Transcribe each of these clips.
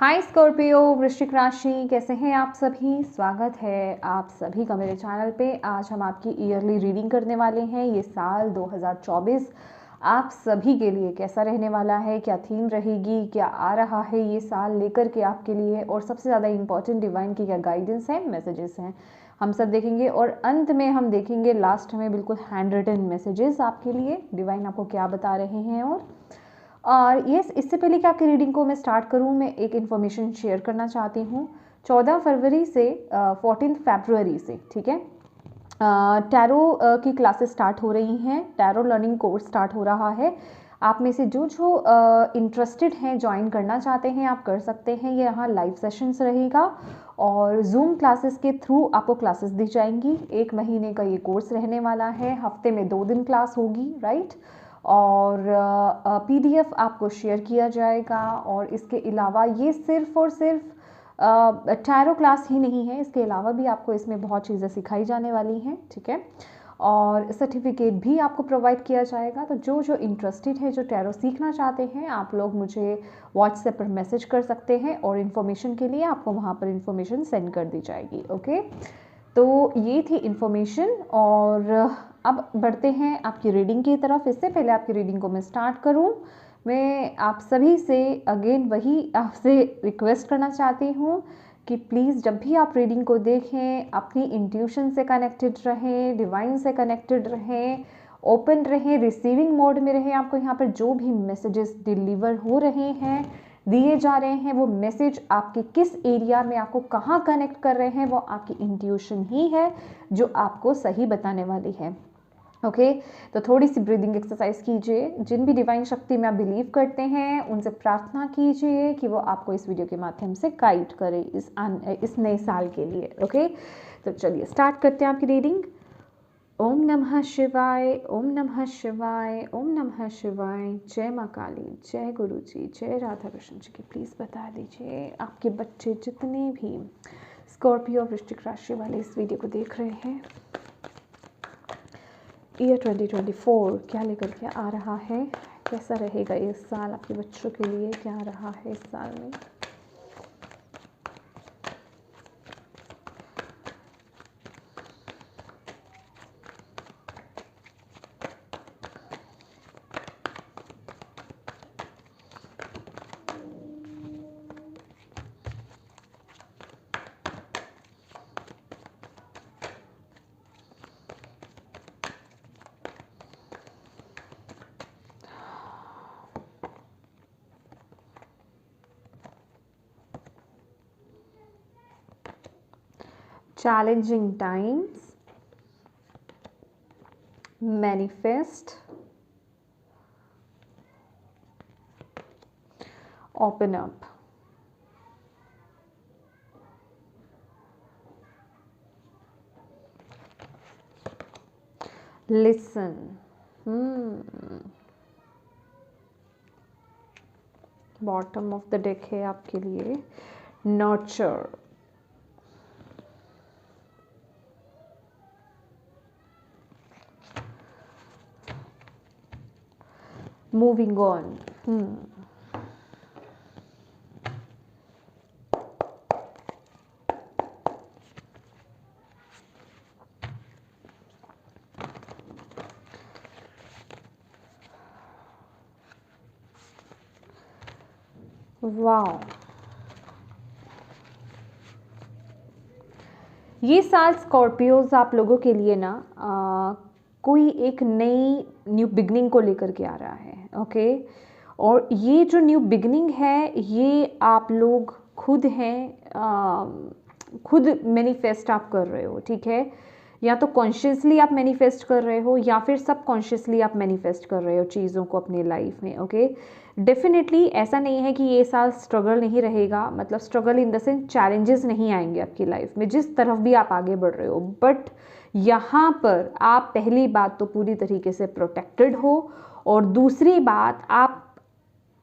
हाय Scorpio, वृश्चिक राशि, कैसे हैं आप सभी। स्वागत है आप सभी का मेरे चैनल पे। आज हम आपकी ईयरली रीडिंग करने वाले हैं। ये साल 2024 आप सभी के लिए कैसा रहने वाला है, क्या थीम रहेगी, क्या आ रहा है ये साल लेकर के आपके लिए, और सबसे ज़्यादा इम्पॉर्टेंट डिवाइन की क्या गाइडेंस है, मैसेजेस हैं, हम सब देखेंगे। और अंत में हम देखेंगे लास्ट में बिल्कुल हैंड रिटन मैसेजेस आपके लिए डिवाइन आपको क्या बता रहे हैं। और यस, इससे पहले कि आपकी रीडिंग को मैं स्टार्ट करूं, मैं एक इन्फॉर्मेशन शेयर करना चाहती हूं। 14 फरवरी से 14 फरवरी से, ठीक है, टैरो की क्लासेस स्टार्ट हो रही हैं। टैरो लर्निंग कोर्स स्टार्ट हो रहा है। आप में से जो इंटरेस्टेड हैं, ज्वाइन करना चाहते हैं, आप कर सकते हैं। ये यहाँ लाइव सेशंस रहेगा और जूम क्लासेस के थ्रू आपको क्लासेस दी जाएंगी। 1 महीने का ये कोर्स रहने वाला है। हफ्ते में 2 दिन क्लास होगी, राइट। और पीडीएफ आपको शेयर किया जाएगा। और इसके अलावा ये सिर्फ और सिर्फ टैरो क्लास ही नहीं है, इसके अलावा भी आपको इसमें बहुत चीज़ें सिखाई जाने वाली हैं, ठीक है। और सर्टिफिकेट भी आपको प्रोवाइड किया जाएगा। तो जो इंटरेस्टेड है, जो टैरो सीखना चाहते हैं, आप लोग मुझे व्हाट्सएप पर मैसेज कर सकते हैं और इन्फॉर्मेशन के लिए आपको वहाँ पर इन्फॉर्मेशन सेंड कर दी जाएगी। ओके, तो ये थी इन्फॉर्मेशन। और अब बढ़ते हैं आपकी रीडिंग की तरफ। इससे पहले आपकी रीडिंग को मैं स्टार्ट करूं, मैं आप सभी से अगेन वही आपसे रिक्वेस्ट करना चाहती हूं कि प्लीज़ जब भी आप रीडिंग को देखें, अपनी इंट्यूशन से कनेक्टेड रहें, डिवाइन से कनेक्टेड रहें, ओपन रहें, रिसीविंग मोड में रहें। आपको यहाँ पर जो भी मैसेजेस डिलीवर हो रहे हैं, दिए जा रहे हैं, वो मैसेज आपके किस एरिया में आपको कहाँ कनेक्ट कर रहे हैं, वो आपकी इंट्यूशन ही है जो आपको सही बताने वाली है। ओके, तो थोड़ी सी ब्रीदिंग एक्सरसाइज कीजिए। जिन भी डिवाइन शक्ति में आप बिलीव करते हैं, उनसे प्रार्थना कीजिए कि वो आपको इस वीडियो के माध्यम से गाइड करे इस नए साल के लिए। ओके, तो चलिए स्टार्ट करते हैं आपकी रीडिंग। ओम नमः शिवाय, ओम नमः शिवाय, ओम नमः शिवाय। जय माँ काली, जय गुरु जी, जय राधा कृष्ण जी की। प्लीज़ बता दीजिए आपके बच्चे जितने भी स्कॉर्पियो वृश्चिक राशि वाले इस वीडियो को देख रहे हैं, ईयर 2024 क्या लेकर के आ रहा है, कैसा रहेगा इस साल आपके बच्चों के लिए, क्या आ रहा है इस साल में। Challenging times, manifest, open up. Listen. Bottom of the deck है आपके लिए। Nurture, moving on. वाओ, ये साल स्कॉर्पियोज आप लोगों के लिए ना कोई एक नई न्यू बिगनिंग को लेकर के आ रहा है। ओके, और ये जो न्यू बिगनिंग है, ये आप लोग खुद हैं, खुद मैनिफेस्ट आप कर रहे हो, ठीक है। या तो कॉन्शियसली आप मैनिफेस्ट कर रहे हो या फिर सब कॉन्शियसली आप मैनिफेस्ट कर रहे हो चीज़ों को अपनी लाइफ में। ओके, डेफिनेटली ऐसा नहीं है कि ये साल स्ट्रगल नहीं रहेगा, मतलब struggle in the sense challenges नहीं आएंगे आपकी लाइफ में जिस तरफ भी आप आगे बढ़ रहे हो। बट यहाँ पर आप पहली बात तो पूरी तरीके से प्रोटेक्टेड हो, और दूसरी बात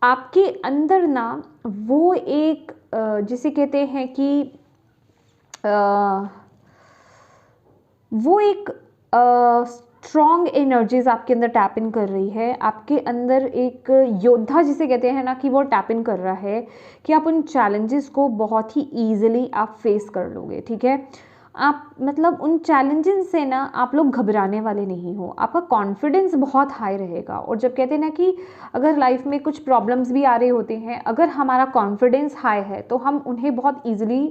आपके अंदर ना वो एक जिसे कहते हैं कि वो एक स्ट्रॉन्ग एनर्जीज आपके अंदर टैप इन कर रही है। आपके अंदर एक योद्धा जिसे कहते हैं ना कि वो टैप इन कर रहा है कि आप उन चैलेंजेस को बहुत ही ईजिली आप फेस कर लोगे, ठीक है। आप मतलब उन चैलेंजेस से ना आप लोग घबराने वाले नहीं हो, आपका कॉन्फिडेंस बहुत हाई रहेगा। और जब कहते हैं ना कि अगर लाइफ में कुछ प्रॉब्लम्स भी आ रहे होते हैं, अगर हमारा कॉन्फिडेंस हाई है तो हम उन्हें बहुत ईजिली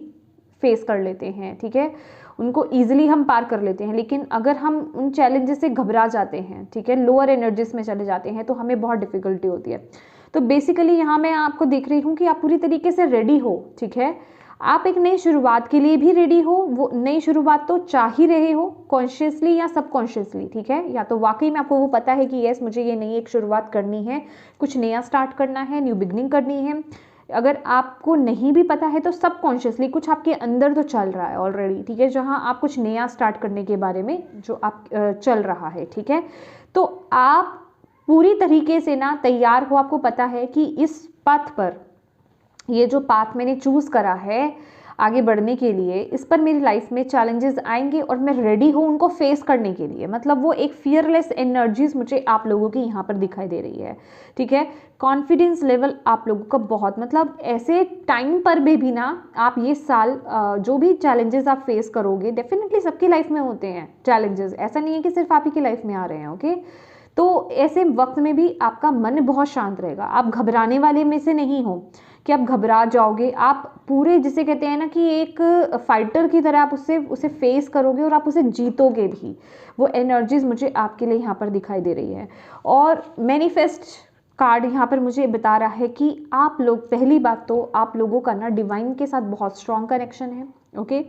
फेस कर लेते हैं, ठीक है, उनको ईजिली हम पार कर लेते हैं। लेकिन अगर हम उन चैलेंजेस से घबरा जाते हैं, ठीक है, लोअर एनर्जीज में चले जाते हैं, तो हमें बहुत डिफिकल्टी होती है। तो बेसिकली यहाँ मैं आपको देख रही हूँ कि आप पूरी तरीके से रेडी हो, ठीक है, आप एक नई शुरुआत के लिए भी रेडी हो। वो नई शुरुआत तो चाह ही रहे हो, कॉन्शियसली या सबकॉन्शियसली, ठीक है, या तो वाकई में आपको वो पता है कि यस मुझे ये नई एक शुरुआत करनी है, कुछ नया स्टार्ट करना है, न्यू बिगनिंग करनी है। अगर आपको नहीं भी पता है तो सबकॉन्शियसली कुछ आपके अंदर तो चल रहा है ऑलरेडी, ठीक है, जहाँ आप कुछ नया स्टार्ट करने के बारे में जो आप चल रहा है, ठीक है। तो आप पूरी तरीके से ना तैयार हो, आपको पता है कि इस पथ पर, ये जो पाथ मैंने चूज़ करा है आगे बढ़ने के लिए, इस पर मेरी लाइफ में चैलेंजेस आएंगे और मैं रेडी हूँ उनको फेस करने के लिए। मतलब वो एक फियरलेस एनर्जीज मुझे आप लोगों की यहाँ पर दिखाई दे रही है, ठीक है। कॉन्फिडेंस लेवल आप लोगों का बहुत, मतलब ऐसे टाइम पर भी ना आप ये साल जो भी चैलेंजेस आप फेस करोगे, डेफिनेटली सबकी लाइफ में होते हैं चैलेंजेस, ऐसा नहीं है कि सिर्फ आप ही की लाइफ में आ रहे हैं, ओके। तो ऐसे वक्त में भी आपका मन बहुत शांत रहेगा, आप घबराने वाले में से नहीं हो कि आप घबरा जाओगे। आप पूरे जिसे कहते हैं ना कि एक फाइटर की तरह आप उसे फेस करोगे और आप उसे जीतोगे भी। वो एनर्जीज मुझे आपके लिए यहाँ पर दिखाई दे रही है। और मैनिफेस्ट कार्ड यहाँ पर मुझे बता रहा है कि आप लोग, पहली बात तो आप लोगों का ना डिवाइन के साथ बहुत स्ट्रॉन्ग कनेक्शन है, ओके।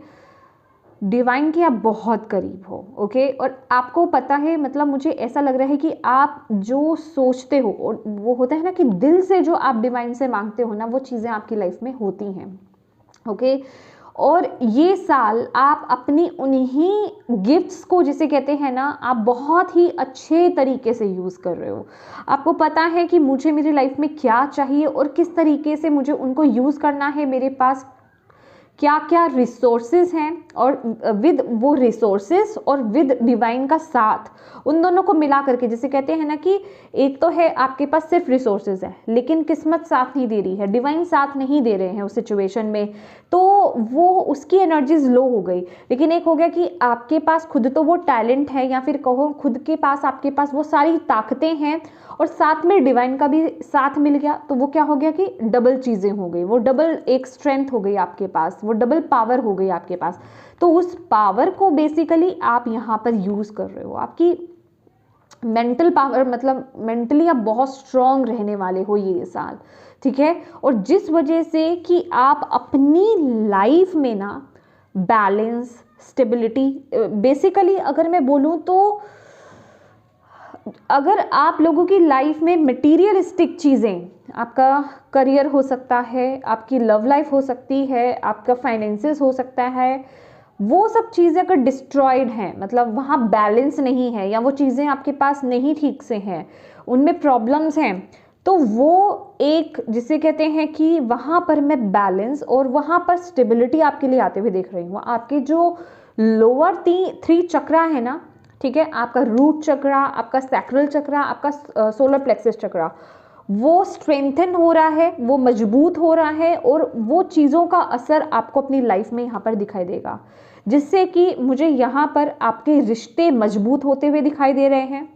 डिवाइन के आप बहुत करीब हो, ओके। और आपको पता है, मतलब मुझे ऐसा लग रहा है कि आप जो सोचते हो, और वो होता है ना कि दिल से जो आप डिवाइन से मांगते हो ना, वो चीज़ें आपकी लाइफ में होती हैं, ओके। और ये साल आप अपनी उन्हीं गिफ्ट्स को, जिसे कहते हैं ना, आप बहुत ही अच्छे तरीके से यूज़ कर रहे हो। आपको पता है कि मुझे मेरी लाइफ में क्या चाहिए और किस तरीके से मुझे उनको यूज़ करना है, मेरे पास क्या क्या रिसोर्सेज हैं, और विद वो रिसोर्सेज और विद डिवाइन का साथ, उन दोनों को मिला करके, जिसे कहते हैं ना कि एक तो है आपके पास सिर्फ रिसोर्सेज है लेकिन किस्मत साथ नहीं दे रही है, डिवाइन साथ नहीं दे रहे हैं उस सिचुएशन में, तो वो उसकी एनर्जीज लो हो गई। लेकिन एक हो गया कि आपके पास खुद तो वो टैलेंट है, या फिर कहो खुद के पास, आपके पास वो सारी ताकतें हैं और साथ में डिवाइन का भी साथ मिल गया, तो वो क्या हो गया कि डबल चीज़ें हो गई, वो डबल एक स्ट्रेंथ हो गई आपके पास, वो डबल पावर हो गई आपके पास। तो उस पावर को बेसिकली आप यहाँ पर यूज़ कर रहे हो, आपकी मेंटल पावर, मतलब मेंटली आप बहुत स्ट्रॉन्ग रहने वाले हो ये साल, ठीक है। और जिस वजह से कि आप अपनी लाइफ में ना बैलेंस, स्टेबिलिटी, बेसिकली अगर मैं बोलूँ तो अगर आप लोगों की लाइफ में मटीरियलिस्टिक चीज़ें, आपका करियर हो सकता है, आपकी लव लाइफ हो सकती है, आपका फाइनेंसेस हो सकता है, वो सब चीज़ें अगर डिस्ट्रॉयड हैं, मतलब वहाँ बैलेंस नहीं है, या वो चीज़ें आपके पास नहीं ठीक से हैं, उनमें प्रॉब्लम्स हैं, तो वो एक जिसे कहते हैं कि वहाँ पर मैं बैलेंस और वहाँ पर स्टेबिलिटी आपके लिए आते हुए देख रही हूँ। आपके जो लोअर 3 चक्रा है ना, ठीक है, आपका रूट चक्रा, आपका सैक्रल चक्रा, आपका सोलर प्लेक्सस चक्रा, वो स्ट्रेंथन हो रहा है, वो मजबूत हो रहा है, और वो चीज़ों का असर आपको अपनी लाइफ में यहाँ पर दिखाई देगा, जिससे कि मुझे यहाँ पर आपके रिश्ते मजबूत होते हुए दिखाई दे रहे हैं,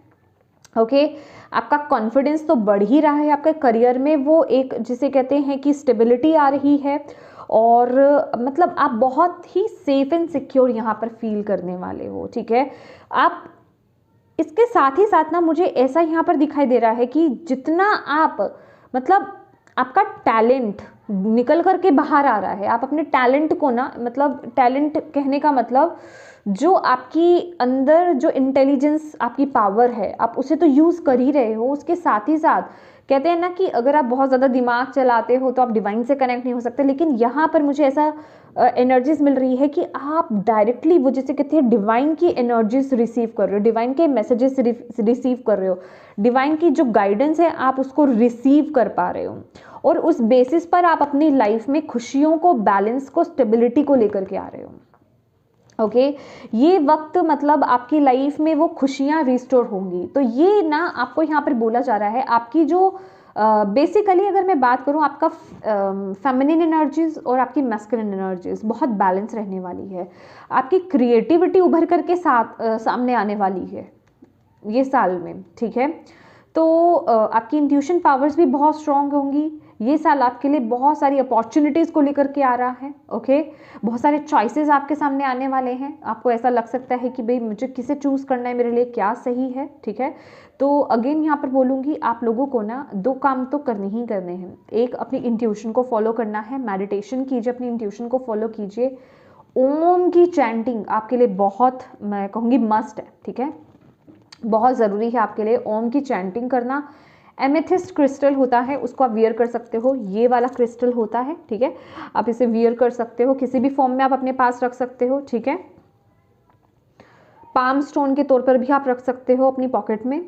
ओके। आपका कॉन्फिडेंस तो बढ़ ही रहा है, आपके करियर में वो एक जिसे कहते हैं कि स्टेबिलिटी आ रही है, और मतलब आप बहुत ही सेफ एंड सिक्योर यहाँ पर फील करने वाले हो, ठीक है। आप इसके साथ ही साथ ना मुझे ऐसा यहाँ पर दिखाई दे रहा है कि जितना आप, मतलब आपका टैलेंट निकल करके बाहर आ रहा है, आप अपने टैलेंट को ना, मतलब टैलेंट कहने का मतलब जो आपकी अंदर जो इंटेलिजेंस, आपकी पावर है, आप उसे तो यूज़ कर ही रहे हो, उसके साथ ही साथ कहते हैं ना कि अगर आप बहुत ज़्यादा दिमाग चलाते हो तो आप डिवाइन से कनेक्ट नहीं हो सकते। लेकिन यहाँ पर मुझे ऐसा एनर्जीज मिल रही है कि आप डायरेक्टली वो जिसे कहते हैं डिवाइन की एनर्जीज रिसीव कर रहे हो, डिवाइन के मैसेजेस रिसीव कर रहे हो, डिवाइन की जो गाइडेंस है आप उसको रिसीव कर पा रहे हो, और उस बेसिस पर आप अपनी लाइफ में खुशियों को, बैलेंस को, स्टेबिलिटी को लेकर के आ रहे हो, ओके ये वक्त मतलब आपकी लाइफ में वो खुशियाँ रिस्टोर होंगी। तो ये ना आपको यहाँ पर बोला जा रहा है, आपकी जो बेसिकली अगर मैं बात करूँ, आपका फेमिनिन एनर्जीज और आपकी मैस्कुलिन एनर्जीज बहुत बैलेंस रहने वाली है। आपकी क्रिएटिविटी उभर करके सामने आने वाली है ये साल में, ठीक है। तो आपकी इंट्यूशन पावर्स भी बहुत स्ट्रांग होंगी। ये साल आपके लिए बहुत सारी अपॉर्चुनिटीज़ को लेकर के आ रहा है, ओके। बहुत सारे चॉइसेस आपके सामने आने वाले हैं। आपको ऐसा लग सकता है कि भाई मुझे किसे चूज़ करना है, मेरे लिए क्या सही है, ठीक है। तो अगेन यहाँ पर बोलूँगी, आप लोगों को ना 2 काम तो करने ही करने हैं। एक, अपनी इंट्यूशन को फॉलो करना है, मेडिटेशन कीजिए, अपनी इंट्यूशन को फॉलो कीजिए। ओम की चैंटिंग आपके लिए बहुत, मैं कहूँगी मस्ट है, ठीक है, बहुत ज़रूरी है आपके लिए ओम की चैंटिंग करना। एमेथिस्ट क्रिस्टल होता है, उसको आप वियर कर सकते हो, ये वाला क्रिस्टल होता है, ठीक है। आप इसे वियर कर सकते हो, किसी भी फॉर्म में आप अपने पास रख सकते हो, ठीक है। पाम स्टोन के तौर पर भी आप रख सकते हो अपनी पॉकेट में।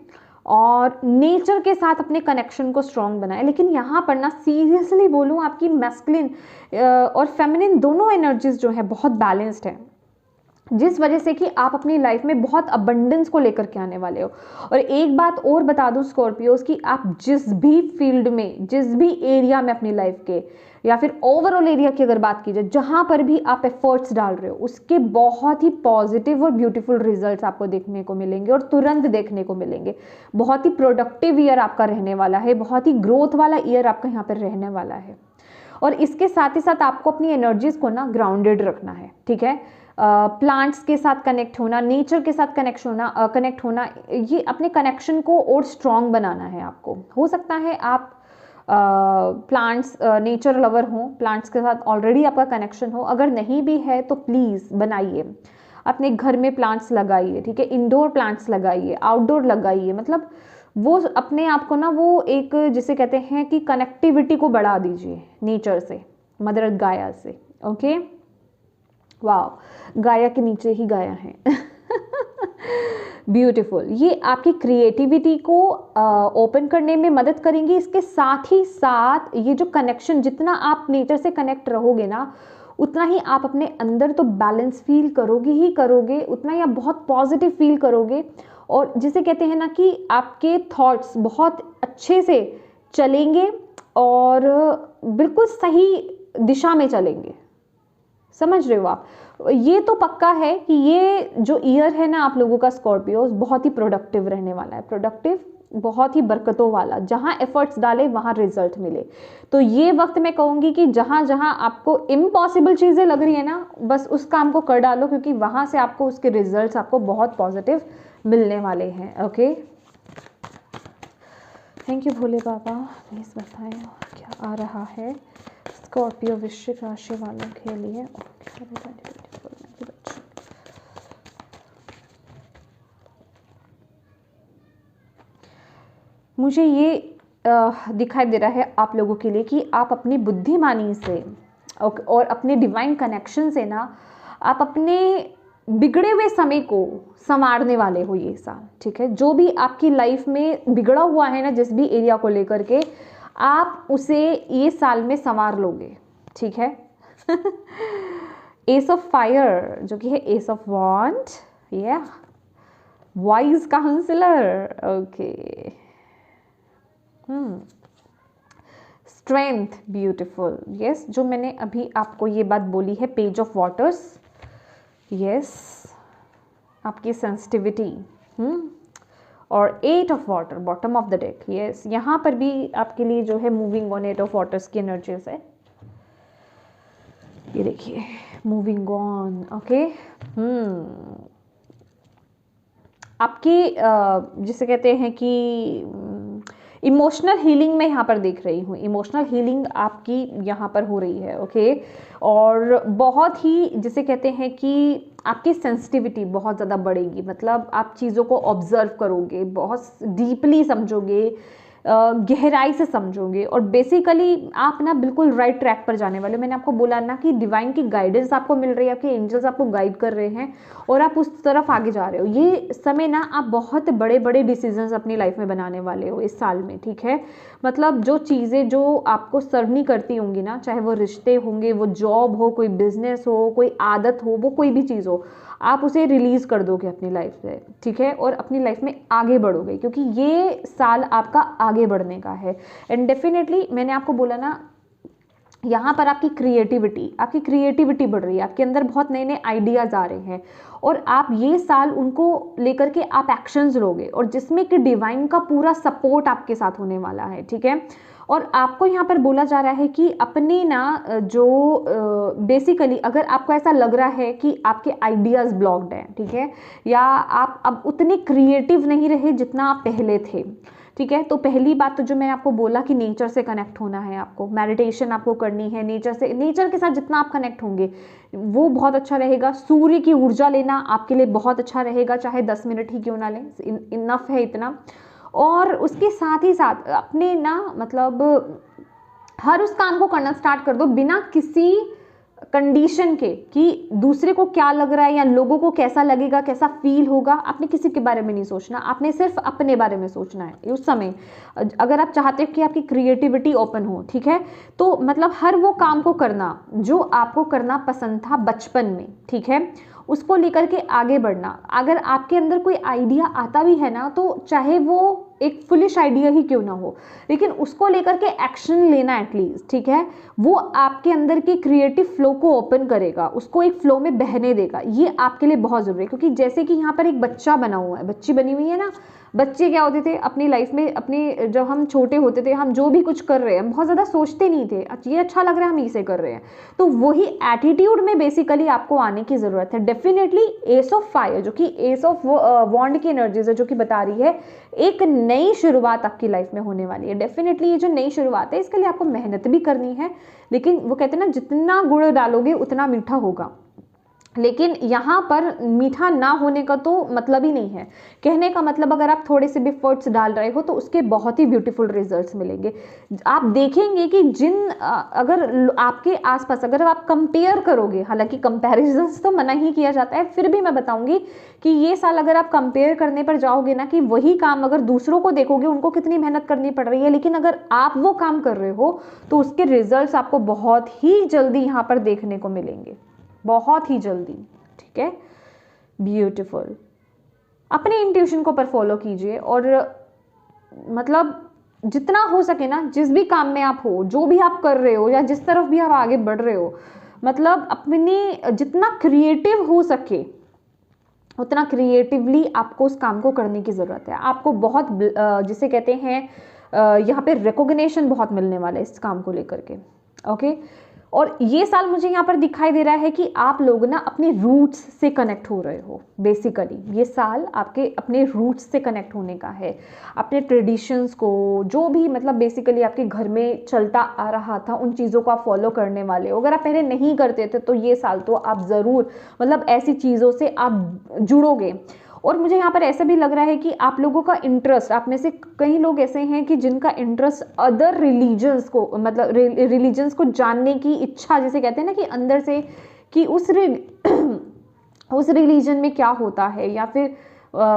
और नेचर के साथ अपने कनेक्शन को स्ट्रॉन्ग बनाए। लेकिन यहाँ पर ना सीरियसली बोलूँ, आपकी मैस्कुलिन और फेमिनिन दोनों एनर्जीज जो है बहुत बैलेंस्ड है, जिस वजह से कि आप अपनी लाइफ में बहुत अबंडेंस को लेकर के आने वाले हो। और एक बात और बता दूं स्कॉर्पियोज की, आप जिस भी फील्ड में, जिस भी एरिया में अपनी लाइफ के, या फिर ओवरऑल एरिया की अगर बात की जाए, जहां पर भी आप एफर्ट्स डाल रहे हो, उसके बहुत ही पॉजिटिव और ब्यूटीफुल रिजल्ट्स आपको देखने को मिलेंगे और तुरंत देखने को मिलेंगे। बहुत ही प्रोडक्टिव ईयर आपका रहने वाला है, बहुत ही ग्रोथ वाला ईयर आपका यहाँ पर रहने वाला है। और इसके साथ ही साथ आपको अपनी एनर्जीज को ना ग्राउंडेड रखना है, ठीक है। प्लांट्स के साथ कनेक्ट होना, नेचर के साथ कनेक्ट होना, ये अपने कनेक्शन को और स्ट्रॉन्ग बनाना है आपको। हो सकता है आप प्लांट्स नेचर लवर हो, प्लांट्स के साथ ऑलरेडी आपका कनेक्शन हो, अगर नहीं भी है तो प्लीज़ बनाइए, अपने घर में प्लांट्स लगाइए, ठीक है। इंडोर प्लांट्स लगाइए, आउटडोर लगाइए, मतलब वो अपने आप को ना वो एक जिसे कहते हैं कि कनेक्टिविटी को बढ़ा दीजिए नेचर से, मदर गाया से, ओके। वाह, गाया के नीचे ही गाया है ब्यूटीफुल। ये आपकी क्रिएटिविटी को ओपन करने में मदद करेंगी। इसके साथ ही साथ ये जो कनेक्शन, जितना आप नेचर से कनेक्ट रहोगे ना, उतना ही आप अपने अंदर तो बैलेंस फील करोगे ही करोगे, उतना ही आप बहुत पॉजिटिव फील करोगे। और जिसे कहते हैं ना कि आपके थॉट्स बहुत अच्छे से चलेंगे और बिल्कुल सही दिशा में चलेंगे, समझ रहे हो आप। ये तो पक्का है कि ये जो ईयर है ना आप लोगों का स्कॉर्पियोज, बहुत ही प्रोडक्टिव रहने वाला है, प्रोडक्टिव, बहुत ही बरकतों वाला। जहां एफर्ट्स डाले वहां रिजल्ट मिले। तो ये वक्त मैं कहूंगी कि जहां जहां आपको इम्पॉसिबल चीजें लग रही है ना, बस उस काम को कर डालो, क्योंकि वहां से आपको उसके रिजल्ट्स आपको बहुत पॉजिटिव मिलने वाले हैं, okay. Thank you Bhole Baba. Please बताएं क्या आ रहा है स्कॉर्पियो वृश्चिक राशि वालों के लिए। मुझे ये दिखाई दे रहा है आप लोगों के लिए कि आप अपनी बुद्धिमानी से और अपने डिवाइन कनेक्शन से ना आप अपने बिगड़े हुए समय को संवारने वाले हो ये साल, ठीक है। जो भी आपकी लाइफ में बिगड़ा हुआ है ना, जिस भी एरिया को लेकर के, आप उसे ये साल में संवार लोगे, ठीक है एस ऑफ फायर जो कि है एस ऑफ वॉन्ड, या wise counsellor, okay. Strength, beautiful, yes. जो मैंने अभी आपको ये बात बोली है, पेज ऑफ वाटर्स, यस। आपकी सेंसिटिविटी, और 8 of water, bottom of the deck, yes. यहाँ पर भी आपके लिए जो है मूविंग ऑन 8 ऑफ वाटर्स की एनर्जीज है। ये देखिए, मूविंग ऑन, ओके। आपकी जिसे कहते हैं कि इमोशनल हीलिंग मैं यहाँ पर देख रही हूँ, इमोशनल हीलिंग आपकी यहाँ पर हो रही है, ओके। और बहुत ही जिसे कहते हैं कि आपकी सेंसिटिविटी बहुत ज़्यादा बढ़ेगी, मतलब आप चीज़ों को ऑब्जर्व करोगे, बहुत डीपली समझोगे, गहराई से समझोगे और बेसिकली आप ना बिल्कुल राइट ट्रैक पर जाने वाले हो। मैंने आपको बोला ना कि डिवाइन की गाइडेंस आपको मिल रही है, आपके एंजल्स आपको गाइड कर रहे हैं और आप उस तरफ आगे जा रहे हो। ये समय ना आप बहुत बड़े बड़े डिसीजंस अपनी लाइफ में बनाने वाले हो इस साल में, ठीक है। मतलब जो चीज़ें जो आपको सर्व नहीं करती होंगी ना, चाहे वो रिश्ते होंगे, वो जॉब हो, कोई बिजनेस हो, कोई आदत हो, वो कोई भी चीज़ हो, आप उसे रिलीज कर दोगे अपनी लाइफ से, ठीक है, और अपनी लाइफ में आगे बढ़ोगे क्योंकि ये साल आपका आगे बढ़ने का है। एंड डेफिनेटली मैंने आपको बोला ना, यहाँ पर आपकी क्रिएटिविटी बढ़ रही है, आपके अंदर बहुत नए नए आइडियाज़ आ रहे हैं और आप ये साल उनको लेकर के आप एक्शंस लोगे और जिसमें कि डिवाइन का पूरा सपोर्ट आपके साथ होने वाला है, ठीक है। और आपको यहाँ पर बोला जा रहा है कि अपने ना जो बेसिकली अगर आपको ऐसा लग रहा है कि आपके आइडियाज़ ब्लॉक्ड हैं, ठीक है, या आप अब उतने क्रिएटिव नहीं रहे जितना आप पहले थे, ठीक है, तो पहली बात तो जो मैंने आपको बोला कि नेचर से कनेक्ट होना है, आपको मेडिटेशन आपको करनी है, नेचर के साथ जितना आप कनेक्ट होंगे वो बहुत अच्छा रहेगा। सूर्य की ऊर्जा लेना आपके लिए बहुत अच्छा रहेगा, चाहे 10 मिनट ही क्यों ना लें, इनफ है इतना। और उसके साथ ही साथ अपने ना मतलब हर उस काम को करना स्टार्ट कर दो बिना किसी कंडीशन के कि दूसरे को क्या लग रहा है या लोगों को कैसा लगेगा, कैसा फील होगा। आपने किसी के बारे में नहीं सोचना, आपने सिर्फ अपने बारे में सोचना है उस समय। अगर आप चाहते हो कि आपकी क्रिएटिविटी ओपन हो, ठीक है, तो मतलब हर वो काम को करना जो आपको करना पसंद था बचपन में, ठीक है, उसको लेकर के आगे बढ़ना। अगर आपके अंदर कोई आइडिया आता भी है ना, तो चाहे वो एक फुलिश आइडिया ही क्यों ना हो, लेकिन उसको लेकर के एक्शन लेना एटलीस्ट, ठीक है, वो आपके अंदर के क्रिएटिव फ्लो को ओपन करेगा, उसको एक फ्लो में बहने देगा। ये आपके लिए बहुत जरूरी है क्योंकि जैसे कि यहाँ पर एक बच्चा बना हुआ है, बच्ची बनी हुई है ना, बच्चे क्या होते थे अपनी लाइफ में, अपने जब हम छोटे होते थे, हम जो भी कुछ कर रहे हैं बहुत ज़्यादा सोचते नहीं थे, ये अच्छा लग रहा है हम इसे कर रहे हैं, तो वही एटीट्यूड में बेसिकली आपको आने की ज़रूरत है। डेफिनेटली एस ऑफ फायर जो कि एस ऑफ वॉन्ड की एनर्जीज है, जो कि बता रही है एक नई शुरुआत आपकी लाइफ में होने वाली है। डेफिनेटली ये जो नई शुरुआत है इसके लिए आपको मेहनत भी करनी है, लेकिन वो कहते हैं ना जितना गुड़ डालोगे उतना मीठा होगा। लेकिन यहाँ पर मीठा ना होने का तो मतलब ही नहीं है। कहने का मतलब अगर आप थोड़े से भी एफर्ट्स डाल रहे हो तो उसके बहुत ही ब्यूटीफुल रिजल्ट्स मिलेंगे। आप देखेंगे कि अगर आपके आसपास अगर आप कंपेयर करोगे, हालांकि कंपैरिजंस तो मना ही किया जाता है, फिर भी मैं बताऊंगी कि ये साल अगर आप कंपेयर करने पर जाओगे ना, कि वही काम अगर दूसरों को देखोगे उनको कितनी मेहनत करनी पड़ रही है, लेकिन अगर आप वो काम कर रहे हो तो उसके रिजल्ट्स आपको बहुत ही जल्दी यहाँ पर देखने को मिलेंगे, बहुत ही जल्दी, ठीक है। ब्यूटीफुल। अपने इंट्यूशन को पर फॉलो कीजिए और मतलब जितना हो सके ना, जिस भी काम में आप हो, जो भी आप कर रहे हो या जिस तरफ भी आप आगे बढ़ रहे हो, मतलब अपने जितना क्रिएटिव हो सके उतना क्रिएटिवली आपको उस काम को करने की ज़रूरत है। आपको बहुत जिसे कहते हैं यहाँ पे रिकॉग्निशन बहुत मिलने वाला है इस काम को लेकर के, ओके। और ये साल मुझे यहाँ पर दिखाई दे रहा है कि आप लोग ना अपने रूट्स से कनेक्ट हो रहे हो। बेसिकली ये साल आपके अपने रूट्स से कनेक्ट होने का है, अपने ट्रेडिशंस को, जो भी मतलब बेसिकली आपके घर में चलता आ रहा था उन चीज़ों को आप फॉलो करने वाले हो। अगर आप पहले नहीं करते थे तो ये साल तो आप ज़रूर मतलब ऐसी चीज़ों से आप जुड़ोगे। और मुझे यहाँ पर ऐसा भी लग रहा है कि आप लोगों का इंटरेस्ट, आप में से कई लोग ऐसे हैं कि जिनका इंटरेस्ट अदर रिलीजन्स को, मतलब रिलीजन्स को जानने की इच्छा, जिसे कहते हैं ना कि अंदर से कि उस रिलीजन में क्या होता है, या फिर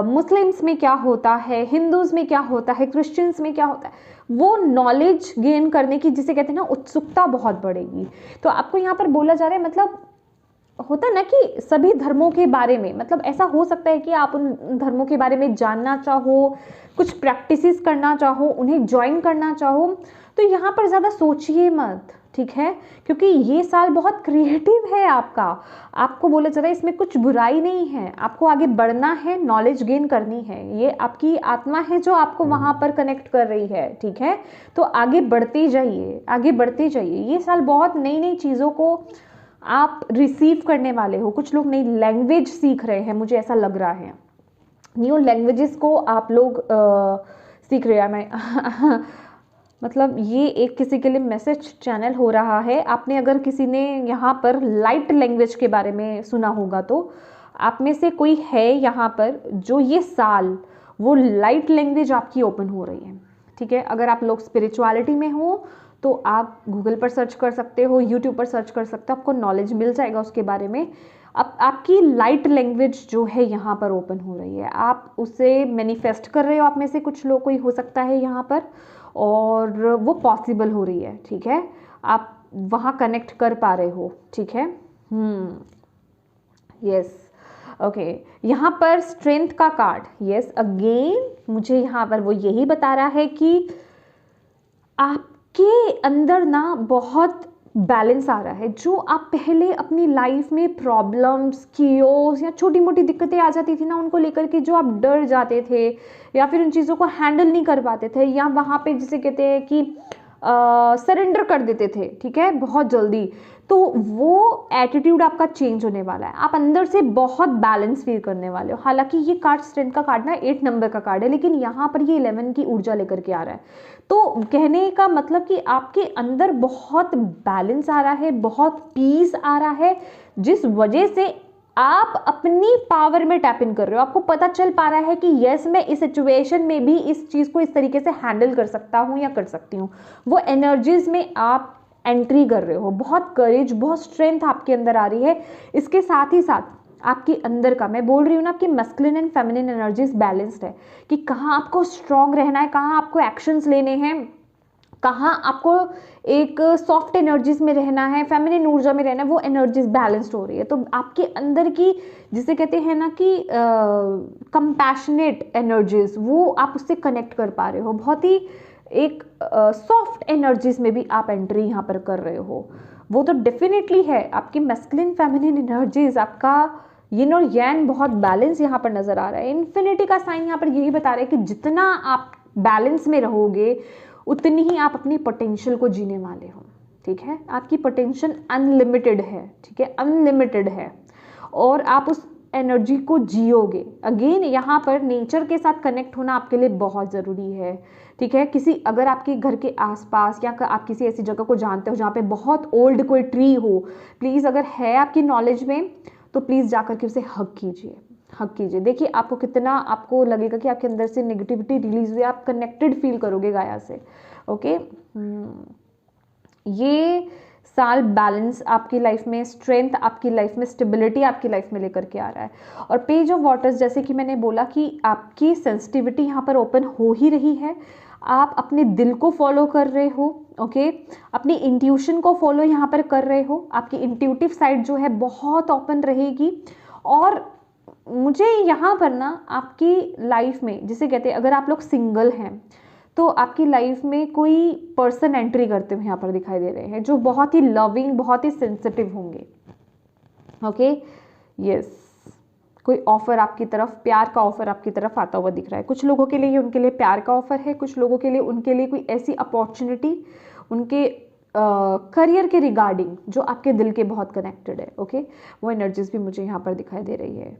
मुस्लिम्स में क्या होता है, हिंदूज में क्या होता है, क्रिश्चियंस में क्या होता है, वो नॉलेज गेन करने की, जिसे कहते हैं ना, उत्सुकता बहुत बढ़ेगी। तो आपको यहाँ पर बोला जा रहा है, मतलब होता ना कि सभी धर्मों के बारे में, मतलब ऐसा हो सकता है कि आप उन धर्मों के बारे में जानना चाहो, कुछ प्रैक्टिसेस करना चाहो, उन्हें ज्वाइन करना चाहो, तो यहाँ पर ज़्यादा सोचिए मत, ठीक है, क्योंकि ये साल बहुत क्रिएटिव है आपका। आपको बोला जा रहा है इसमें कुछ बुराई नहीं है, आपको आगे बढ़ना है, नॉलेज गेन करनी है, ये आपकी आत्मा है जो आपको वहाँ पर कनेक्ट कर रही है, ठीक है। तो आगे बढ़ते जाइए, आगे बढ़ते जाइए। ये साल बहुत नई नई चीज़ों को आप रिसीव करने वाले हो। कुछ लोग नई लैंग्वेज सीख रहे हैं, मुझे ऐसा लग रहा है, न्यू लैंग्वेजेस को आप लोग सीख रहे हैं। मैं मतलब ये एक किसी के लिए मैसेज चैनल हो रहा है। आपने अगर किसी ने यहाँ पर लाइट लैंग्वेज के बारे में सुना होगा तो आप में से कोई है यहाँ पर जो ये साल वो लाइट लैंग्वेज आपकी ओपन हो रही है, ठीक है। अगर आप लोग स्पिरिचुअलिटी में हो तो आप गूगल पर सर्च कर सकते हो, यूट्यूब पर सर्च कर सकते हो, आपको नॉलेज मिल जाएगा उसके बारे में। अब आपकी लाइट लैंग्वेज जो है यहाँ पर ओपन हो रही है, आप उसे मैनिफेस्ट कर रहे हो, आप में से कुछ लोग, कोई हो सकता है यहाँ पर, और वो पॉसिबल हो रही है, ठीक है। आप वहाँ कनेक्ट कर पा रहे हो, ठीक है। Yes, okay. यहाँ पर स्ट्रेंथ का कार्ड, यस, अगेन मुझे यहाँ पर वो यही बता रहा है कि आपके अंदर ना बहुत बैलेंस आ रहा है। जो आप पहले अपनी लाइफ में प्रॉब्लम्स, कियोस या छोटी मोटी दिक्कतें आ जाती थी ना, उनको लेकर के जो आप डर जाते थे या फिर उन चीज़ों को हैंडल नहीं कर पाते थे, या वहाँ पे जिसे कहते हैं कि सरेंडर कर देते थे, ठीक है, बहुत जल्दी, तो वो एटीट्यूड आपका चेंज होने वाला है। आप अंदर से बहुत बैलेंस फील करने वाले हो। हालांकि ये कार्ड स्ट्रेंथ का कार्ड ना 8 नंबर का कार्ड है, लेकिन यहाँ पर ये 11 की ऊर्जा लेकर के आ रहा है। तो कहने का मतलब कि आपके अंदर बहुत बैलेंस आ रहा है, बहुत पीस आ रहा है, जिस वजह से आप अपनी पावर में टैप इन कर रहे हो। आपको पता चल पा रहा है कि यस, मैं इस सिचुएशन में भी इस चीज़ को इस तरीके से हैंडल कर सकता हूँ या कर सकती हूँ। वो एनर्जीज में आप एंट्री कर रहे हो, बहुत करेज, बहुत स्ट्रेंथ आपके अंदर आ रही है। इसके साथ ही साथ आपके अंदर का, मैं बोल रही हूँ ना कि masculine and feminine energies balanced है, कि कहाँ आपको स्ट्रांग रहना है, कहाँ आपको एक्शंस लेने हैं, कहाँ आपको एक सॉफ्ट एनर्जीज में रहना है, फेमिनिन ऊर्जा में रहना है, वो एनर्जीज बैलेंस्ड हो रही है। तो आपके अंदर की जिसे कहते हैं ना कि कंपैशनेट एनर्जीज, वो आप उससे कनेक्ट कर पा रहे हो। बहुत ही एक सॉफ्ट एनर्जीज में भी आप एंट्री यहाँ पर कर रहे हो। वो तो डेफिनेटली है, आपकी मैस्कुलिन फेमिनिन एनर्जीज, आपका यिन और यांग बहुत बैलेंस यहाँ पर नजर आ रहा है। इन्फिनिटी का साइन यहाँ पर यही बता रहा है कि जितना आप बैलेंस में रहोगे उतनी ही आप अपनी पोटेंशियल को जीने वाले हो, ठीक है। आपकी पोटेंशियल अनलिमिटेड है, ठीक है, अनलिमिटेड है, और आप उस एनर्जी को जियोगे। अगेन यहाँ पर नेचर के साथ कनेक्ट होना आपके लिए बहुत ज़रूरी है, ठीक है। किसी, अगर आपके घर के आसपास या आप किसी ऐसी जगह को जानते हो जहाँ पे बहुत ओल्ड कोई ट्री हो, प्लीज़ अगर है आपकी नॉलेज में तो प्लीज़ जाकर के उसे हग कीजिए, हक कीजिए। देखिए आपको कितना, आपको लगेगा कि आपके अंदर से नेगेटिविटी रिलीज हुई, आप कनेक्टेड फील करोगे गाया से, ओके। ये साल बैलेंस आपकी लाइफ में, स्ट्रेंथ आपकी लाइफ में, स्टेबिलिटी आपकी लाइफ में लेकर के आ रहा है। और पेज ऑफ वाटर्स, जैसे कि मैंने बोला कि आपकी सेंसिटिविटी यहाँ पर ओपन हो ही रही है। आप अपने दिल को फॉलो कर रहे हो, ओके, अपनी इंट्यूशन को फॉलो यहाँ पर कर रहे हो। आपकी इंट्यूटिव साइड जो है बहुत ओपन रहेगी। और मुझे यहाँ पर ना आपकी लाइफ में, जिसे कहते हैं, अगर आप लोग सिंगल हैं तो आपकी लाइफ में कोई पर्सन एंट्री करते हुए यहाँ पर दिखाई दे रहे हैं, जो बहुत ही लविंग, बहुत ही सेंसिटिव होंगे, ओके। यस, कोई ऑफर आपकी तरफ, प्यार का ऑफर आपकी तरफ आता हुआ दिख रहा है। कुछ लोगों के लिए उनके लिए प्यार का ऑफर है, कुछ लोगों के लिए उनके लिए कोई ऐसी अपॉर्चुनिटी उनके करियर के रिगार्डिंग जो आपके दिल के बहुत कनेक्टेड है, ओके। वो एनर्जीज भी मुझे यहाँ पर दिखाई दे रही है।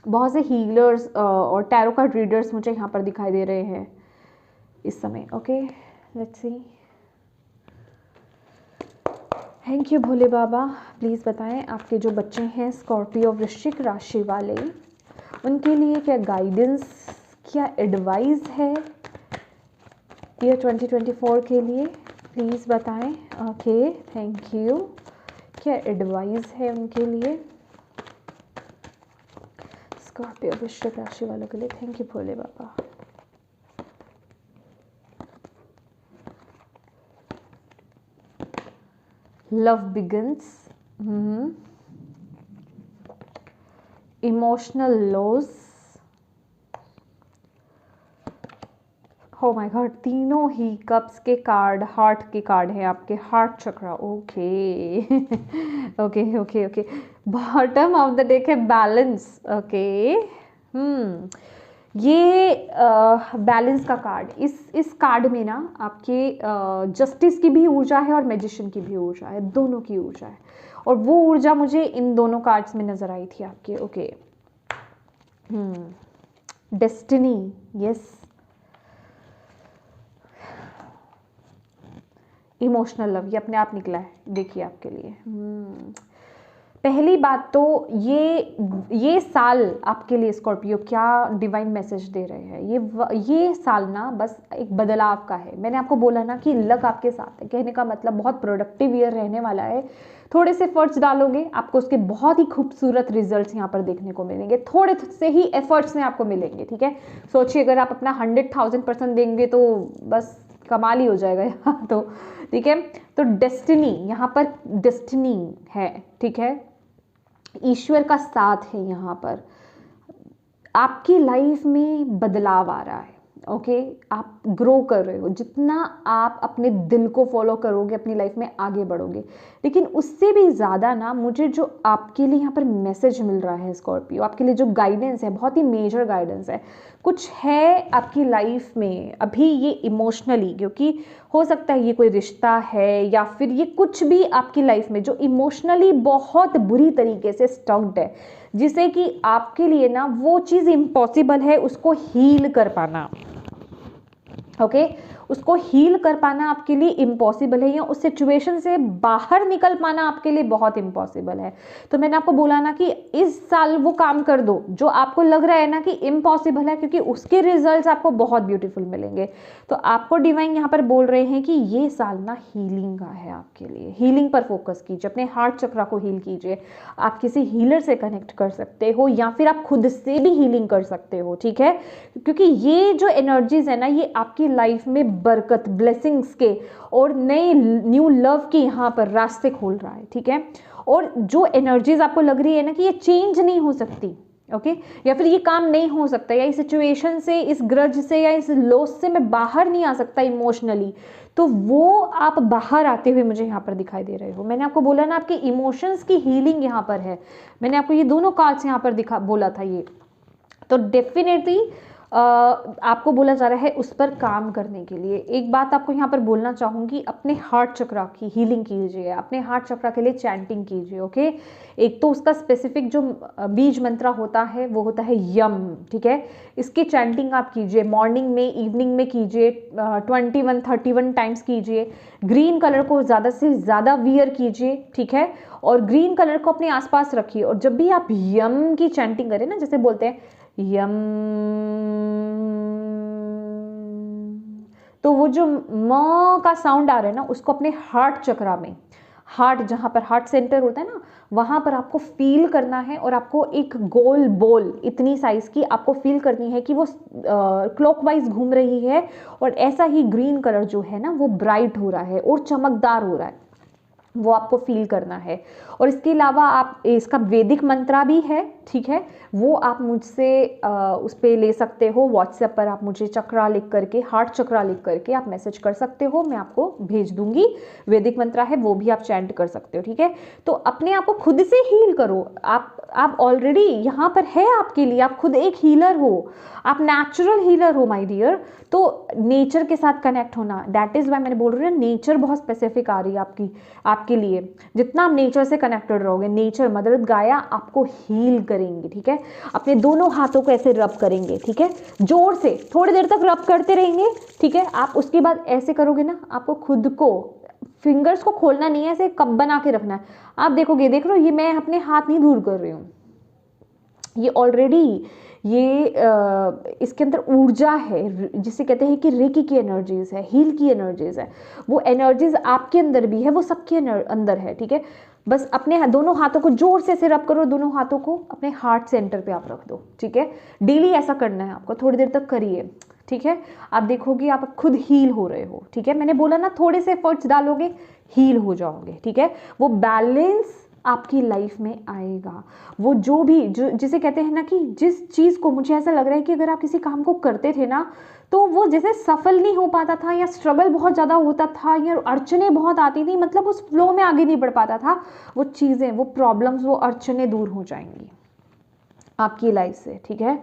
बहुत से हीलर्स और टैरो कार्ड रीडर्स मुझे यहाँ पर दिखाई दे रहे हैं इस समय, okay. Let's see. Thank you Bhole Baba. Please बताएं आपके जो बच्चे हैं स्कॉर्पियो वृश्चिक राशि वाले, उनके लिए क्या गाइडेंस, क्या एडवाइस है ईयर 2024 के लिए, प्लीज़ बताएं, ओके। Thank you. क्या एडवाइस है उनके लिए स्कॉर्पियो वृश्चिक राशि वालों के लिए? Thank you Bhole Baba. Love begins, emotional loss, हो माय गॉड, तीनों ही कप्स के कार्ड हार्ट के कार्ड हैं आपके, heart chakra, okay okay okay okay. Bottom of the deck है बैलेंस, ओके। ये बैलेंस का कार्ड, इस कार्ड में ना आपके जस्टिस की भी ऊर्जा है और मैजिशियन की भी ऊर्जा है, दोनों की ऊर्जा है। और वो ऊर्जा मुझे इन दोनों कार्ड्स में नजर आई थी आपके, okay. Destiny, yes. Emotional love, ये अपने आप निकला है, देखिए आपके लिए। पहली बात तो ये साल आपके लिए स्कॉर्पियो क्या डिवाइन मैसेज दे रहे हैं, ये साल ना बस एक बदलाव का है। मैंने आपको बोला ना कि लक आपके साथ है, कहने का मतलब बहुत प्रोडक्टिव ईयर रहने वाला है। थोड़े से एफर्ट्स डालोगे, आपको उसके बहुत ही खूबसूरत रिजल्ट्स यहाँ पर देखने को मिलेंगे, थोड़े से ही एफर्ट्स में आपको मिलेंगे, ठीक है। सोचिए अगर आप अपना 100,000% देंगे तो बस कमाल ही हो जाएगा यहाँ तो, ठीक है। तो डेस्टिनी, यहाँ पर डेस्टिनी है, ठीक है, ईश्वर का साथ है यहाँ पर। आपकी लाइफ में बदलाव आ रहा है, ओके। आप ग्रो कर रहे हो, जितना आप अपने दिल को फॉलो करोगे अपनी लाइफ में आगे बढ़ोगे। लेकिन उससे भी ज़्यादा ना मुझे जो आपके लिए यहाँ पर मैसेज मिल रहा है स्कॉर्पियो, आपके लिए जो गाइडेंस है, बहुत ही मेजर गाइडेंस है। कुछ है आपकी लाइफ में अभी ये इमोशनली, क्योंकि हो सकता है ये कोई रिश्ता है या फिर ये कुछ भी आपकी लाइफ में जो इमोशनली बहुत बुरी तरीके से स्टक्ड है, जिसे कि आपके लिए ना वो चीज़ इम्पॉसिबल है उसको हील कर पाना, ओके उसको हील कर पाना आपके लिए इम्पॉसिबल है, या उस सिचुएशन से बाहर निकल पाना आपके लिए बहुत इम्पॉसिबल है। तो मैंने आपको बोला ना कि इस साल वो काम कर दो जो आपको लग रहा है ना कि इम्पॉसिबल है, क्योंकि उसके रिजल्ट्स आपको बहुत ब्यूटीफुल मिलेंगे। तो आपको डिवाइन यहाँ पर बोल रहे हैं कि ये साल ना हीलिंग का है आपके लिए। हीलिंग पर फोकस कीजिए, अपने हार्ट चक्रा को हील कीजिए। आप किसी हीलर से कनेक्ट कर सकते हो या फिर आप खुद से भी हीलिंग कर सकते हो, ठीक है। क्योंकि ये जो एनर्जीज है ना, ये आपकी लाइफ में बरकत, ब्लेसिंग्स के और नए न्यू लव के यहाँ पर रास्ते खोल रहा है, ठीक है। और जो एनर्जीज आपको लग रही है ना कि ये चेंज नहीं हो सकती, ओके, या फिर ये काम नहीं हो सकता, या इस सिचुएशन से, इस ग्रज से या इस लॉस से मैं बाहर नहीं आ सकता इमोशनली, तो वो आप बाहर आते हुए मुझे यहाँ पर दिखाई दे रहे हो। मैंने आपको बोला ना आपके इमोशंस की हीलिंग यहाँ पर है। मैंने आपको ये दोनों कार्ड्स यहाँ पर बोला था ये। तो डेफिनेटली आपको बोला जा रहा है उस पर काम करने के लिए। एक बात आपको यहाँ पर बोलना चाहूँगी, अपने हार्ट चक्रा की हीलिंग कीजिए, अपने हार्ट चक्रा के लिए चैंटिंग कीजिए, ओके। एक तो उसका स्पेसिफिक जो बीज मंत्र होता है वो होता है यम, ठीक है। इसकी चैंटिंग आप कीजिए, मॉर्निंग में, इवनिंग में कीजिए, 21-31 टाइम्स कीजिए। ग्रीन कलर को ज़्यादा से ज़्यादा वियर कीजिए, ठीक है, और ग्रीन कलर को अपने आसपास रखिए। और जब भी आप यम की चैंटिंग करें ना, जैसे बोलते हैं यम, तो वो जो म का साउंड आ रहा है ना, उसको अपने हार्ट चक्रा में, हार्ट जहाँ पर हार्ट सेंटर होता है ना, वहाँ पर आपको फील करना है। और आपको एक गोल बॉल इतनी साइज की आपको फील करनी है कि वो क्लॉकवाइज घूम रही है, और ऐसा ही ग्रीन कलर जो है ना वो ब्राइट हो रहा है और चमकदार हो रहा है, वो आपको फील करना है। और इसके अलावा आप इसका वैदिक मंत्रा भी है, ठीक है, वो आप मुझसे उस पर ले सकते हो। व्हाट्सएप पर आप मुझे चक्रा लिख करके, हार्ट चक्रा लिख करके आप मैसेज कर सकते हो, मैं आपको भेज दूंगी। वैदिक मंत्रा है, वो भी आप चैंट कर सकते हो, ठीक है। तो अपने आप को खुद से हील करो। आप ऑलरेडी यहाँ पर है आपके लिए, आप खुद एक हीलर हो, आप नेचुरल हीलर हो माय डियर। तो नेचर के साथ कनेक्ट होना, दैट इज वाई मैंने बोल रही हूँ नेचर बहुत स्पेसिफिक आ रही है आपके लिए। जितना आप नेचर से कनेक्टेड रहोगे, नेचर, मदर गाया आपको हील करेंगे, ठीक है। अपने दोनों हाथों को ऐसे रब करेंगे, ठीक है, जोर से थोड़ी देर तक रब करते रहेंगे, ठीक है। आप उसके बाद ऐसे करोगे ना, आपको खुद को, फिंगर्स को खोलना नहीं है, ऐसे कप बना के रखना है। आप देखोगे, देख लो, ये मैं अपने हाथ नहीं दूर कर रही हूँ, ये ऑलरेडी ये इसके अंदर ऊर्जा है, जिसे कहते हैं कि रेकी की एनर्जीज है, हील की एनर्जीज है। वो एनर्जीज आपके अंदर भी है, वो सबके अंदर है, ठीक है। बस अपने दोनों हाथों को जोर से रब करो, दोनों हाथों को अपने हार्ट सेंटर पे आप रख दो, ठीक है। डेली ऐसा करना है आपको, थोड़ी देर तक करिए, ठीक है। आप देखोगे आप खुद हील हो रहे हो, ठीक है। मैंने बोला ना थोड़े से एफर्ट्स डालोगे हील हो जाओगे, ठीक है। वो बैलेंस आपकी लाइफ में आएगा। वो जो जिसे कहते हैं ना कि जिस चीज़ को, मुझे ऐसा लग रहा है कि अगर आप किसी काम को करते थे ना, तो वो जैसे सफल नहीं हो पाता था, या स्ट्रगल बहुत ज़्यादा होता था, या अड़चने बहुत आती थी, मतलब उस फ्लो में आगे नहीं बढ़ पाता था, वो चीज़ें, वो प्रॉब्लम्स, वो अड़चने दूर हो जाएंगी आपकी लाइफ से, ठीक है।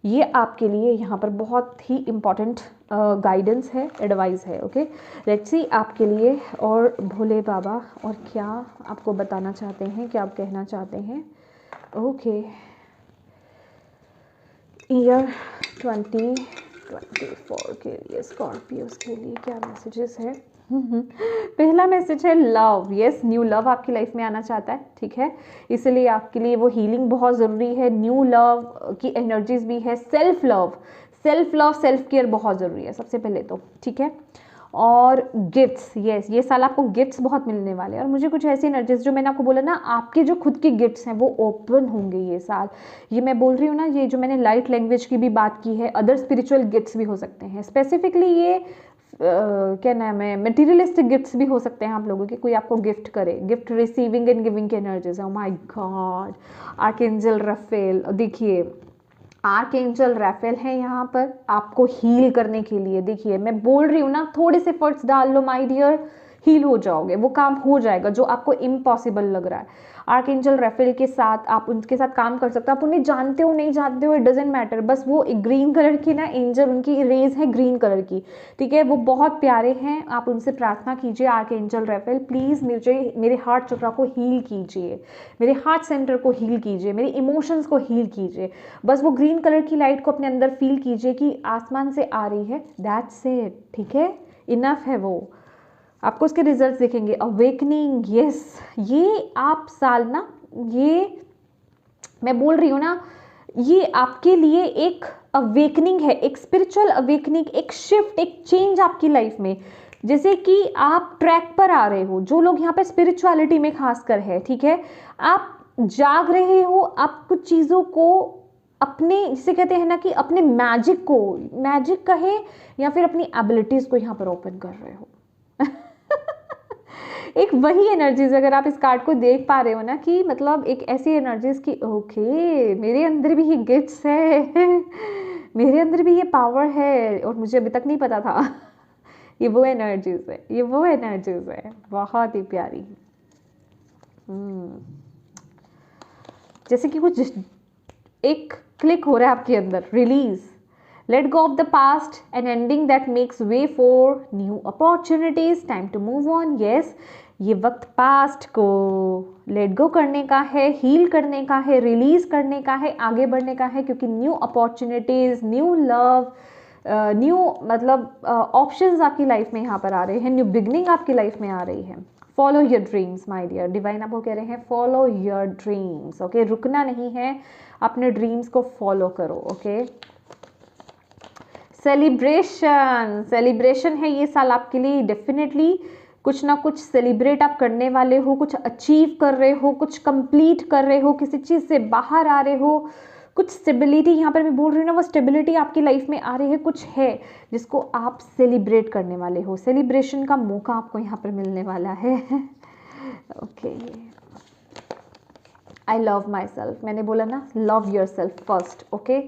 ये आपके लिए यहाँ पर बहुत ही इम्पॉर्टेंट गाइडेंस है, एडवाइस है, ओके। लेट्स सी आपके लिए और भोले बाबा और क्या आपको बताना चाहते हैं, क्या आप कहना चाहते हैं, ओके। ईयर 2024 के लिए स्कॉर्पियोस के लिए क्या मैसेजेस है। पहला मैसेज है लव। यस, न्यू लव आपकी लाइफ में आना चाहता है, ठीक है, इसलिए आपके लिए वो हीलिंग बहुत ज़रूरी है। न्यू लव की एनर्जीज भी है। सेल्फ लव, सेल्फ केयर बहुत ज़रूरी है सबसे पहले तो, ठीक है। और गिफ्ट्स, यस, ये साल आपको गिफ्ट्स बहुत मिलने वाले हैं। और मुझे कुछ ऐसी एनर्जीज, जो मैंने आपको बोला ना, आपके जो खुद के गिफ्ट्स हैं वो ओपन होंगे ये साल। ये मैं बोल रही हूँ ना, ये जो मैंने लाइट लैंग्वेज की भी बात की है, अदर स्पिरिचुअल गिफ्ट्स भी हो सकते हैं। स्पेसिफिकली ये क्या नाम है, मटेरियलिस्टिक गिफ्ट्स भी हो सकते हैं आप लोगों के, कोई आपको गिफ्ट करे। गिफ्ट रिसीविंग एंड गिविंग की एनर्जीज है। Oh my God, archangel Raphael, देखिए आर्कएंजल राफेल है यहाँ पर आपको हील करने के लिए। देखिए मैं बोल रही हूँ ना, थोड़े से एफर्ट्स डाल लो माय डियर, हील हो जाओगे, वो काम हो जाएगा जो आपको इम्पॉसिबल लग रहा है। आर्कएंजल राफेल के साथ आप उनके साथ काम कर सकते हो। आप उन्हें जानते हो नहीं जानते हो, इट डजेंट मैटर, बस वो एक ग्रीन कलर की ना एंजल, उनकी रेज है ग्रीन कलर की, ठीक है, वो बहुत प्यारे हैं। आप उनसे प्रार्थना कीजिए, आर्कएंजल राफेल प्लीज़ मुझे मेरे हार्ट चक्रा को हील कीजिए, मेरे हार्ट सेंटर को हील कीजिए, मेरे इमोशंस को हील कीजिए। बस वो ग्रीन कलर की लाइट को अपने अंदर फील कीजिए कि आसमान से आ रही है, दैट्स इट, ठीक है, इनफ है वो। आपको उसके रिजल्ट्स दिखेंगे। अवेकनिंग, यस, ये आप साल ना, ये मैं बोल रही हूँ ना, ये आपके लिए एक अवेकनिंग है, एक स्पिरिचुअल अवेकनिंग, एक शिफ्ट, एक चेंज आपकी लाइफ में। जैसे कि आप ट्रैक पर आ रहे हो, जो लोग यहाँ पे स्पिरिचुअलिटी में खासकर है, ठीक है, आप जाग रहे हो, आप कुछ चीज़ों को अपने, जिसे कहते हैं ना कि अपने मैजिक को, मैजिक कहे या फिर अपनी एबिलिटीज़ को यहाँ पर ओपन कर रहे हो। एक वही एनर्जीज, अगर आप इस कार्ड को देख पा रहे हो ना, कि मतलब एक ऐसी एनर्जीज की ओके मेरे अंदर भी ये गिफ्ट्स है, मेरे अंदर भी ये पावर है और मुझे अभी तक नहीं पता था। ये वो एनर्जीज है, ये वो एनर्जीज है, बहुत ही प्यारी। जैसे कि कुछ एक क्लिक हो रहा है आपके अंदर, release, let go of the past, an ending that makes way for new opportunities, time to move on। yes, ये वक्त पास्ट को लेट गो करने का है, हील करने का है, रिलीज करने का है, आगे बढ़ने का है, क्योंकि new opportunities, new love, new मतलब ऑप्शंस आपकी लाइफ में यहाँ पर आ रहे हैं, न्यू बिगनिंग आपकी लाइफ में आ रही है। Follow your dreams my dear, divine आपको कह रहे हैं फॉलो योर ड्रीम्स, ओके, रुकना नहीं है, अपने ड्रीम्स को फॉलो करो, ओके। सेलिब्रेशन, सेलिब्रेशन है ये साल आपके लिए, डेफिनेटली कुछ ना कुछ सेलिब्रेट आप करने वाले हो, कुछ अचीव कर रहे हो, कुछ कंप्लीट कर रहे हो, किसी चीज़ से बाहर आ रहे हो, कुछ स्टेबिलिटी, यहाँ पर मैं बोल रही हूँ ना, वो स्टेबिलिटी आपकी लाइफ में आ रही है, कुछ है जिसको आप सेलिब्रेट करने वाले हो। सेलिब्रेशन का मौका आपको यहाँ पर मिलने वाला है। Okay, I love my self, मैंने बोला ना, love your self first, okay,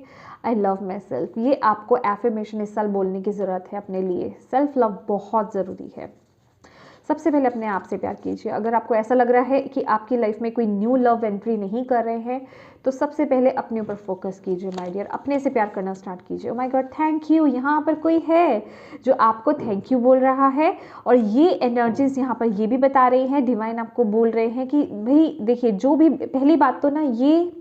I love my self, ये आपको एफर्मेशन इस साल बोलने की ज़रूरत है अपने लिए। सेल्फ लव बहुत ज़रूरी है। सबसे पहले अपने आप से प्यार कीजिए। अगर आपको ऐसा लग रहा है कि आपकी लाइफ में कोई न्यू लव एंट्री नहीं कर रहे हैं, तो सबसे पहले अपने ऊपर फोकस कीजिए माय डियर, अपने से प्यार करना स्टार्ट कीजिए। ओह माय गॉड, थैंक यू, यहाँ पर कोई है जो आपको थैंक यू बोल रहा है, और ये एनर्जीज यहाँ पर ये भी बता रही हैं, डिवाइन आपको बोल रहे हैं कि भाई देखिए, जो भी पहली बात तो ना, ये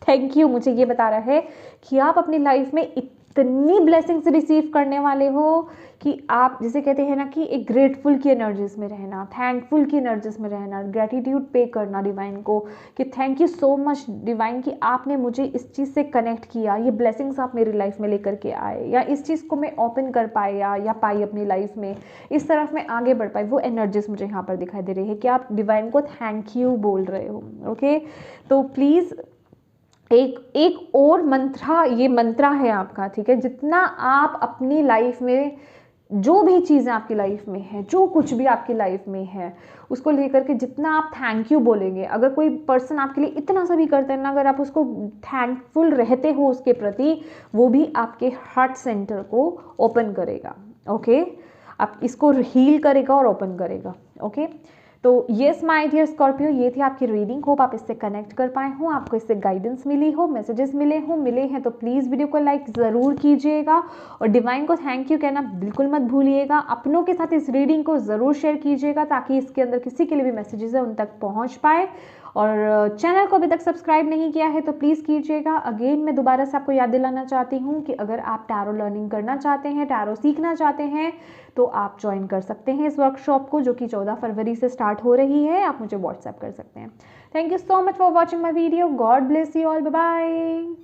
थैंक यू मुझे ये बता रहा है कि आप अपनी लाइफ में इतनी ब्लेसिंग्स रिसीव करने वाले हो कि आप, जिसे कहते हैं ना कि एक ग्रेटफुल की एनर्जीज में रहना, थैंकफुल की एनर्जीज में रहना, ग्रेटिट्यूड पे करना डिवाइन को कि thank you so much divine कि आपने मुझे इस चीज़ से कनेक्ट किया, ये ब्लेसिंग्स आप मेरी लाइफ में लेकर के आए, या इस चीज़ को मैं ओपन कर पाया या पाई अपनी लाइफ में, इस तरफ मैं आगे बढ़ पाई। वो एनर्जीज मुझे यहाँ पर दिखाई दे रही है कि आप डिवाइन को थैंक यू बोल रहे हो, ओके। तो प्लीज़ एक और मंत्रा, ये मंत्रा है आपका, ठीक है, जितना आप अपनी लाइफ में, जो भी चीज़ें आपकी लाइफ में है, जो कुछ भी आपकी लाइफ में है, उसको लेकर के जितना आप थैंक यू बोलेंगे, अगर कोई पर्सन आपके लिए इतना सा भी करता है ना, अगर आप उसको थैंकफुल रहते हो उसके प्रति, वो भी आपके हार्ट सेंटर को ओपन करेगा, ओके, आप इसको हील करेगा और ओपन करेगा, ओके। तो येस माय डियर स्कॉर्पियो, ये थी आपकी रीडिंग। होप आप इससे कनेक्ट कर पाए हो, आपको इससे गाइडेंस मिली हो, मैसेजेस मिले हैं तो प्लीज़ वीडियो को लाइक ज़रूर कीजिएगा और डिवाइन को थैंक यू कहना बिल्कुल मत भूलिएगा। अपनों के साथ इस रीडिंग को ज़रूर शेयर कीजिएगा ताकि इसके अंदर किसी के लिए भी मैसेजेस है उन तक पहुँच पाए। और चैनल को अभी तक सब्सक्राइब नहीं किया है तो प्लीज़ कीजिएगा। अगेन मैं दोबारा से आपको याद दिलाना चाहती हूँ कि अगर आप टैरो लर्निंग करना चाहते हैं, टैरो सीखना चाहते हैं, तो आप ज्वाइन कर सकते हैं इस वर्कशॉप को, जो कि 14 फरवरी से स्टार्ट हो रही है। आप मुझे व्हाट्सएप कर सकते हैं। Thank you so much for watching my video. God bless you all. Bye bye.